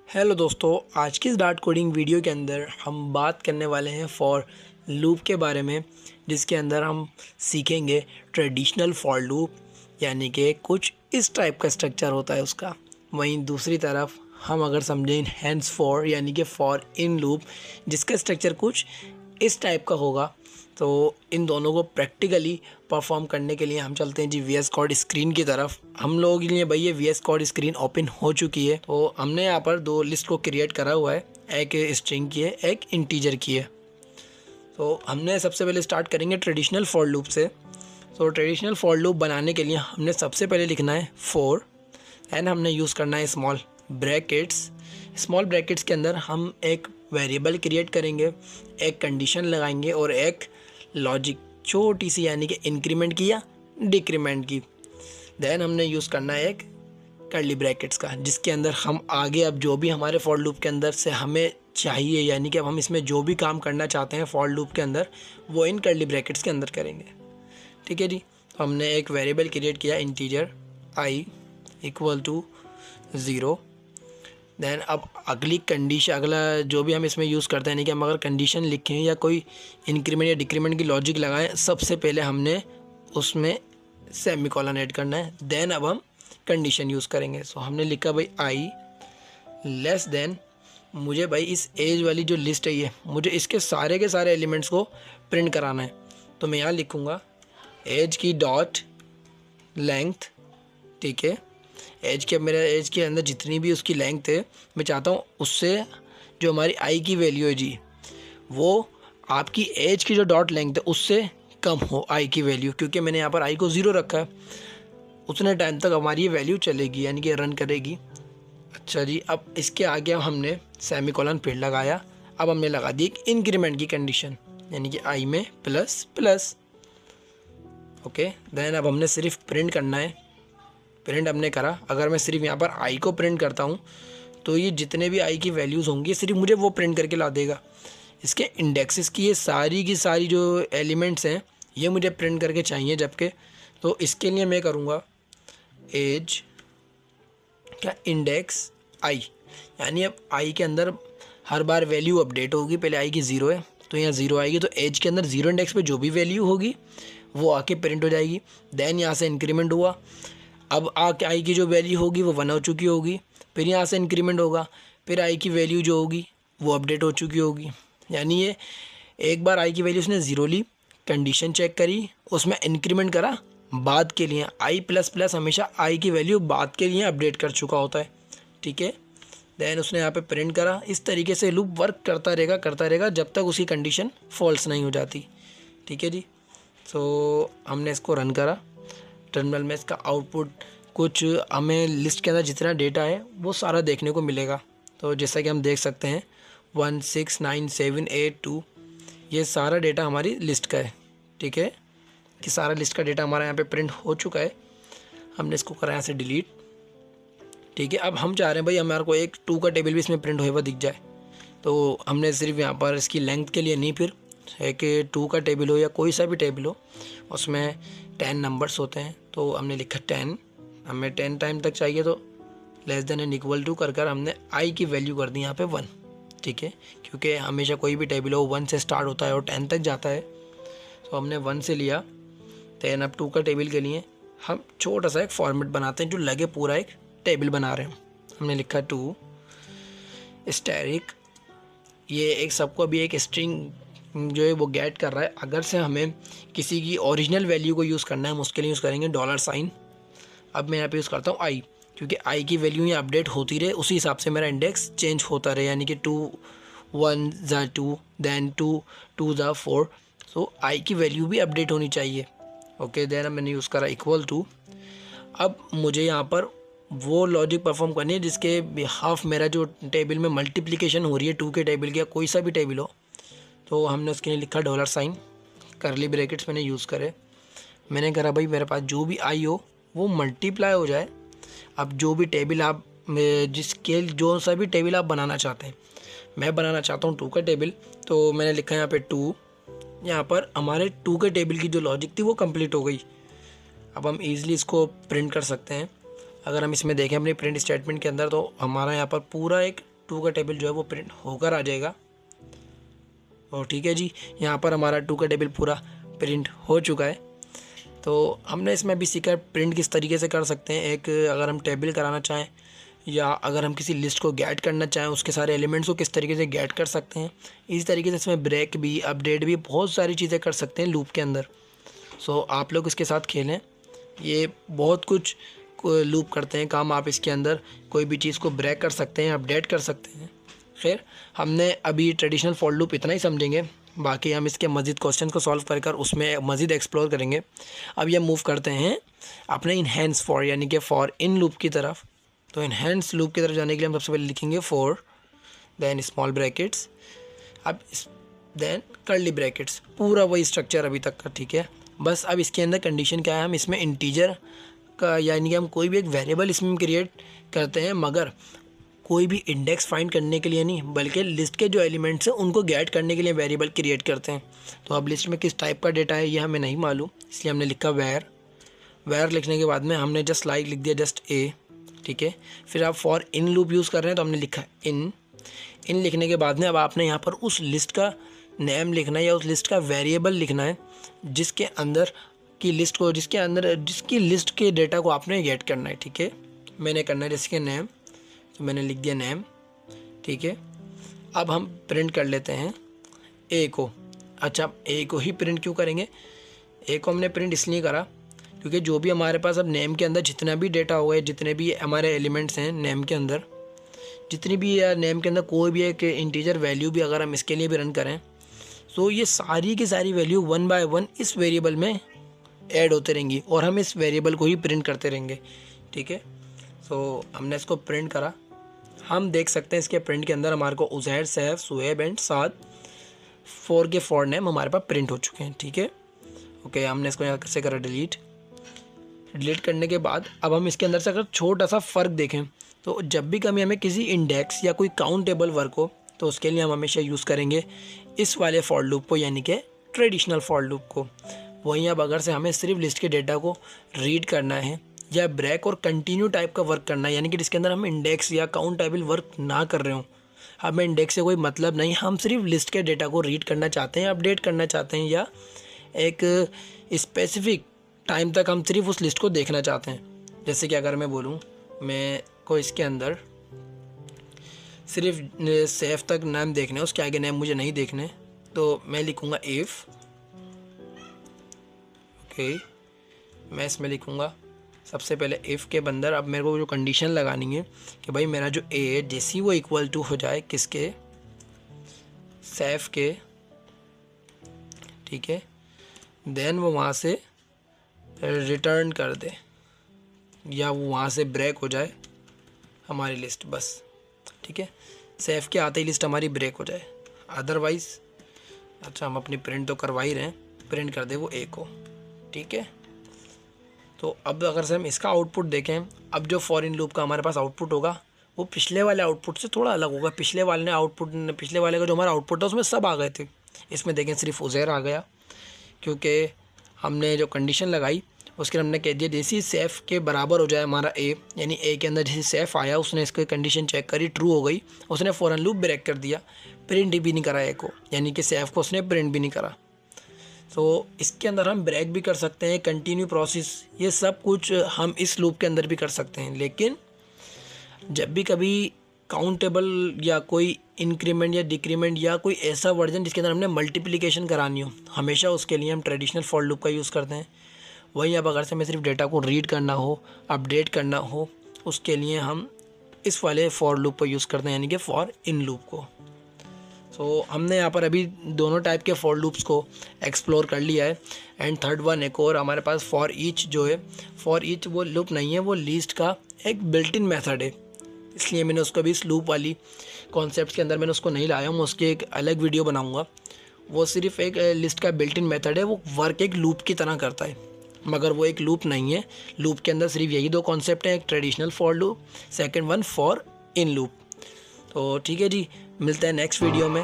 Hello दोस्तों, आज की इस डार्ट कोडिंग वीडियो के अंदर हम बात करने वाले हैं फॉर लूप के बारे में, जिसके अंदर हम सीखेंगे ट्रेडिशनल फॉर लूप, यानी कि कुछ इस टाइप का स्ट्रक्चर होता है उसका। वहीं दूसरी तरफ हम अगर समझें हैंड्स फॉर, यानी कि फॉर इन लूप, जिसका स्ट्रक्चर कुछ इस टाइप का होगा। तो इन दोनों को प्रैक्टिकली परफॉर्म करने के लिए हम चलते हैं जी VS कोड स्क्रीन की तरफ। हम लोगों के लिए भाई ये VS कोड स्क्रीन ओपन हो चुकी है। तो हमने यहाँ पर दो लिस्ट को क्रिएट करा हुआ है, एक स्ट्रिंग की है, एक इंटीजर की है। तो हमने सबसे पहले स्टार्ट करेंगे ट्रेडिशनल फॉर लूप से। तो ट्रेडिशनल फॉर लूप बनाने के लिए हमने सबसे पहले लिखना है फॉर, एंड हमने यूज़ करना है स्मॉल ब्रैकेट्स। स्मॉल ब्रैकेट्स के अंदर हम एक वेरिएबल क्रिएट करेंगे, एक कंडीशन लगाएंगे और एक लॉजिक छोटी सी, यानी कि इंक्रीमेंट की या डिक्रीमेंट की। देन हमने यूज़ करना है एक कर्ली ब्रैकेट्स का, जिसके अंदर हम आगे अब जो भी हमारे फॉर लूप के अंदर से हमें चाहिए, यानी कि अब हम इसमें जो भी काम करना चाहते हैं फॉर लूप के अंदर, वो इन कर्ली ब्रैकेट्स के अंदर करेंगे। ठीक है जी। तो हमने एक वेरिएबल क्रिएट किया integer i equal to 0। Then अब अगली कंडीशन, अगला जो भी हम इसमें यूज़ करते हैं, यानी कि हम अगर कंडीशन लिखें या कोई इंक्रीमेंट या डिक्रीमेंट की लॉजिक लगाएं, सबसे पहले हमने उसमें सेमीकोलन ऐड करना है। देन अब हम कंडीशन यूज़ करेंगे। सो हमने लिखा भाई i लेस देन, मुझे भाई इस एज वाली जो लिस्ट है ये, मुझे इसके सारे के सारे एलिमेंट्स को प्रिंट कराना है। तो मैं यहाँ लिखूँगा एज की डॉट लेंथ। ठीक है, एज के, मेरे एज के अंदर जितनी भी उसकी लेंथ है, मैं चाहता हूँ उससे जो हमारी आई की वैल्यू है जी, वो आपकी एज की जो डॉट लेंथ है उससे कम हो आई की वैल्यू, क्योंकि मैंने यहाँ पर आई को 0 रखा है। उतने टाइम तक हमारी ये वैल्यू चलेगी, यानी कि रन करेगी। अच्छा जी, अब इसके आगे हमने सेमीकोलन फिर लगाया। अब हमने लगा दी एक इंक्रीमेंट की कंडीशन, यानी कि आई में प्लस प्लस। ओके, देन अब हमने सिर्फ प्रिंट करना है। प्रिंट हमने करा। अगर मैं सिर्फ यहाँ पर आई को प्रिंट करता हूँ तो ये जितने भी आई की वैल्यूज़ होंगी सिर्फ मुझे वो प्रिंट करके ला देगा। इसके इंडेक्सेस की ये सारी की सारी जो एलिमेंट्स हैं ये मुझे प्रिंट करके चाहिए, जबकि तो इसके लिए मैं करूँगा एज क्या इंडेक्स आई, यानी अब आई के अंदर हर बार वैल्यू अपडेट होगी। पहले आई की 0 है तो यहाँ 0 आएगी, तो एज के अंदर 0 इंडेक्स पे जो भी वैल्यू होगी वो आके प्रिंट हो जाएगी। देन यहाँ से इंक्रीमेंट हुआ, अब आई की जो वैल्यू होगी वो 1 हो चुकी होगी। फिर यहाँ से इंक्रीमेंट होगा, फिर आई की वैल्यू जो होगी वो अपडेट हो चुकी होगी। यानी ये एक बार आई की वैल्यू उसने 0 ली, कंडीशन चेक करी, उसमें इंक्रीमेंट करा बाद के लिए। आई प्लस प्लस हमेशा आई की वैल्यू बाद के लिए अपडेट कर चुका होता है। ठीक है, देन उसने यहाँ पे प्रिंट करा। इस तरीके से लूप वर्क करता रहेगा जब तक उसकी कंडीशन फॉल्स नहीं हो जाती। ठीक है जी। तो हमने इसको रन करा। टर्मिनल में इसका आउटपुट कुछ हमें लिस्ट के अंदर जितना डेटा है वो सारा देखने को मिलेगा। तो जैसा कि हम देख सकते हैं 1 6 9 7 8 2, ये सारा डेटा हमारी लिस्ट का है। ठीक है, कि सारा लिस्ट का डेटा हमारा यहाँ पे प्रिंट हो चुका है। हमने इसको करा यहाँ से डिलीट। ठीक है, अब हम चाह रहे हैं भाई हमारे को एक 2 का टेबल भी इसमें प्रिंट हुआ दिख जाए। तो हमने सिर्फ यहाँ पर इसकी लेंथ के लिए नहीं, फिर एक 2 का टेबल हो या कोई सा भी टेबल हो, उसमें 10 नंबर्स होते हैं। तो हमने लिखा 10, हमें 10 टाइम तक चाहिए, तो less than and equal to कर हमने आई की वैल्यू कर दी यहाँ पे 1। ठीक है, क्योंकि हमेशा कोई भी टेबल हो 1 से स्टार्ट होता है और 10 तक जाता है। तो हमने 1 से लिया। देन अब 2 का टेबल के लिए हम छोटा सा एक फॉर्मेट बनाते हैं जो लगे पूरा एक टेबल बना रहे हैं। हमने लिखा 2 स्टैरिक, ये एक सबको अभी एक स्ट्रिंग जो है वो गेट कर रहा है। अगर से हमें किसी की ओरिजिनल वैल्यू को यूज़ करना है, हम उसके लिए यूज़ करेंगे $। अब मैं यहाँ पे यूज़ करता हूँ आई, क्योंकि आई की वैल्यू ये अपडेट होती रहे, उसी हिसाब से मेरा इंडेक्स चेंज होता रहे। यानी कि 2 1 ज़ा 2, देन 2 2 ज़ा 4। सो आई की वैल्यू भी अपडेट होनी चाहिए। ओके, देन मैंने यूज़ करा इक्वल टू। अब मुझे यहाँ पर वो लॉजिक परफॉर्म करनी है जिसके बिहाफ मेरा जो टेबल में मल्टीप्लिकेशन हो रही है 2 के टेबल की या कोई सा भी टेबल हो। तो हमने उसके लिए लिखा $, करली ब्रैकेट्स मैंने यूज़ करे। मैंने कहा भाई मेरे पास जो भी आई हो वो मल्टीप्लाई हो जाए। अब जो भी टेबल आप जिसके जो सा भी टेबल आप बनाना चाहते हैं, मैं बनाना चाहता हूँ 2 का टेबल, तो मैंने लिखा यहाँ पे 2। यहाँ पर हमारे 2 के टेबल की जो लॉजिक थी वो कंप्लीट हो गई। अब हम ईज़िली इसको प्रिंट कर सकते हैं। अगर हम इसमें देखें अपनी प्रिंट स्टेटमेंट के अंदर, तो हमारा यहाँ पर पूरा एक 2 का टेबल जो है वो प्रिंट होकर आ जाएगा। और ठीक है जी, यहाँ पर हमारा 2 का टेबल पूरा प्रिंट हो चुका है। तो हमने इसमें अभी सीखा प्रिंट किस तरीके से कर सकते हैं। एक अगर हम टेबल कराना चाहें या अगर हम किसी लिस्ट को गेट करना चाहें, उसके सारे एलिमेंट्स को किस तरीके से गेट कर सकते हैं। इसी तरीके से इसमें ब्रेक भी, अपडेट भी, बहुत सारी चीज़ें कर सकते हैं लूप के अंदर। सो आप लोग इसके साथ खेलें, ये बहुत कुछ लूप करते हैं काम। आप इसके अंदर कोई भी चीज़ को ब्रेक कर सकते हैं, अपडेट कर सकते हैं। खैर, हमने अभी ट्रेडिशनल फॉर लूप इतना ही समझेंगे, बाकी हम इसके मज़ीद क्वेश्चन को सॉल्व कर उसमें मज़ीद एक्सप्लोर करेंगे। अब ये मूव करते हैं अपने इनहेंस फॉर यानी कि फॉर इन लूप की तरफ। तो इनहेंस लूप की तरफ जाने के लिए हम सबसे पहले लिखेंगे फॉर, देन स्मॉल ब्रैकेट्स, अब देन कर्ली ब्रैकेट्स, पूरा वही स्ट्रक्चर अभी तक का, ठीक है। बस अब इसके अंदर कंडीशन क्या है, हम इसमें इंटीजर का यानी कि हम कोई भी एक वेरिएबल इसमें क्रिएट करते हैं, मगर कोई भी इंडेक्स फाइंड करने के लिए नहीं, बल्कि लिस्ट के जो एलिमेंट्स हैं उनको गेट करने के लिए वेरिएबल क्रिएट करते हैं। तो अब लिस्ट में किस टाइप का डेटा है ये हमें नहीं मालूम, इसलिए हमने लिखा वेयर लिखने के बाद में हमने जस्ट लाइक लिख दिया, जस्ट ए, ठीक है। फिर आप फॉर इन लूप यूज़ कर रहे हैं तो हमने लिखा इन लिखने के बाद में अब आपने यहाँ पर उस लिस्ट का नेम लिखना है या उस लिस्ट का वेरिएबल लिखना है जिसके अंदर की लिस्ट को, जिसकी लिस्ट के डेटा को आपने गेट करना है, ठीक है। मैंने करना है जैसे कि नेम, तो मैंने लिख दिया नेम, ठीक है। अब हम प्रिंट कर लेते हैं ए को। अच्छा, ए को ही प्रिंट क्यों करेंगे, ए को हमने प्रिंट इसलिए करा क्योंकि जो भी हमारे पास अब नेम के अंदर जितना भी डेटा होगा, जितने भी हमारे एलिमेंट्स हैं नेम के अंदर, जितनी भी या नेम के अंदर कोई भी एक इंटीजर वैल्यू भी अगर हम इसके लिए भी रन करें, तो ये सारी की सारी वैल्यू 1 बाय 1 इस वेरिएबल में ऐड होते रहेंगी और हम इस वेरिएबल को ही प्रिंट करते रहेंगे, ठीक है। तो हमने इसको प्रिंट करा। हम देख सकते हैं इसके प्रिंट के अंदर हमारे को उज़ैर, सैफ, सुहेब एंड साद 4 के 4 नेम हमारे पास प्रिंट हो चुके हैं, ठीक है। ओके, हमने इसको यहाँ से करा डिलीट करने के बाद अब हम इसके अंदर से अगर छोटा सा फ़र्क देखें तो जब भी कभी हमें किसी इंडेक्स या कोई काउंटेबल वर्क हो तो उसके लिए हम हमेशा यूज़ करेंगे इस वाले फॉर लूप को, यानी कि ट्रेडिशनल फॉर लूप को। वहीं अब अगर से हमें सिर्फ लिस्ट के डेटा को रीड करना है या ब्रेक और कंटिन्यू टाइप का वर्क करना है, यानी कि जिसके अंदर हम इंडेक्स या काउंटेबल वर्क ना कर रहे हों, हमें इंडेक्स से कोई मतलब नहीं, हम सिर्फ लिस्ट के डेटा को रीड करना चाहते हैं, अपडेट करना चाहते हैं, या एक स्पेसिफिक टाइम तक हम सिर्फ उस लिस्ट को देखना चाहते हैं। जैसे कि अगर मैं बोलूँ मैं को इसके अंदर सिर्फ सेफ तक नाम देखने, उसके आगे नेम मुझे नहीं देखने, तो मैं लिखूँगा इफ़, ओके। मैं इसमें लिखूँगा सबसे पहले इफ़ के अंदर अब मेरे को जो कंडीशन लगानी है कि भाई मेरा जो ए है जैसे वो इक्वल टू हो जाए किसके, सेफ के, ठीक है। देन वो वहाँ से रिटर्न कर दे या वो वहाँ से ब्रेक हो जाए हमारी लिस्ट, बस, ठीक है। सेफ के आते ही लिस्ट हमारी ब्रेक हो जाए, अदरवाइज़ अच्छा हम अपनी प्रिंट तो करवा ही रहे हैं, प्रिंट कर दे वो ए को, ठीक है। तो अब अगर से हम इसका आउटपुट देखें, अब जो फॉर इन लूप का हमारे पास आउटपुट होगा वो पिछले वाले आउटपुट से थोड़ा अलग होगा। पिछले वाले का जो हमारा आउटपुट था उसमें सब आ गए थे, इसमें देखें सिर्फ उज़ैर आ गया, क्योंकि हमने जो कंडीशन लगाई उसके हमने कह दिया जैसे सेफ़ के बराबर हो जाए हमारा ए, यानी ए के अंदर जैसे सेफ़ आया उसने इसको कंडीशन चेक करी, ट्रू हो गई, उसने फ़ौरन लूप ब्रेक कर दिया, प्रिंट भी नहीं करा ए को, यानी कि सेफ़ को उसने प्रिंट भी नहीं करा। तो इसके अंदर हम ब्रेक भी कर सकते हैं, कंटिन्यू प्रोसेस, ये सब कुछ हम इस लूप के अंदर भी कर सकते हैं। लेकिन जब भी कभी काउंटेबल या कोई इंक्रीमेंट या डिक्रीमेंट या कोई ऐसा वर्जन जिसके अंदर हमने मल्टीप्लिकेशन करानी हो, हमेशा उसके लिए हम ट्रेडिशनल फॉर लूप का यूज़ करते हैं। वहीं अब अगर से हमें सिर्फ डेटा को रीड करना हो, अपडेट करना हो, उसके लिए हम इस वाले फॉर लूप को यूज़ करते हैं, यानी कि फॉर इन लूप को। तो हमने यहाँ पर अभी दोनों टाइप के फॉर लूप्स को एक्सप्लोर कर लिया है। एंड थर्ड वन एक और हमारे पास फॉर ईच जो है, फॉर ईच वो लूप नहीं है, वो लिस्ट का एक बिल्ट इन मेथड है, इसलिए मैंने उसको भी इस लूप वाली कॉन्सेप्ट के अंदर मैंने उसको नहीं लाया हूँ। उसकी एक अलग वीडियो बनाऊँगा। वो सिर्फ एक लिस्ट का बिल्ट इन मेथड है, वो वर्क एक लूप की तरह करता है, मगर वो एक लूप नहीं है। लूप के अंदर सिर्फ यही दो कॉन्सेप्ट हैं, एक traditional for loop, second one for in loop. तो ठीक है जी, मिलते हैं नेक्स्ट वीडियो में।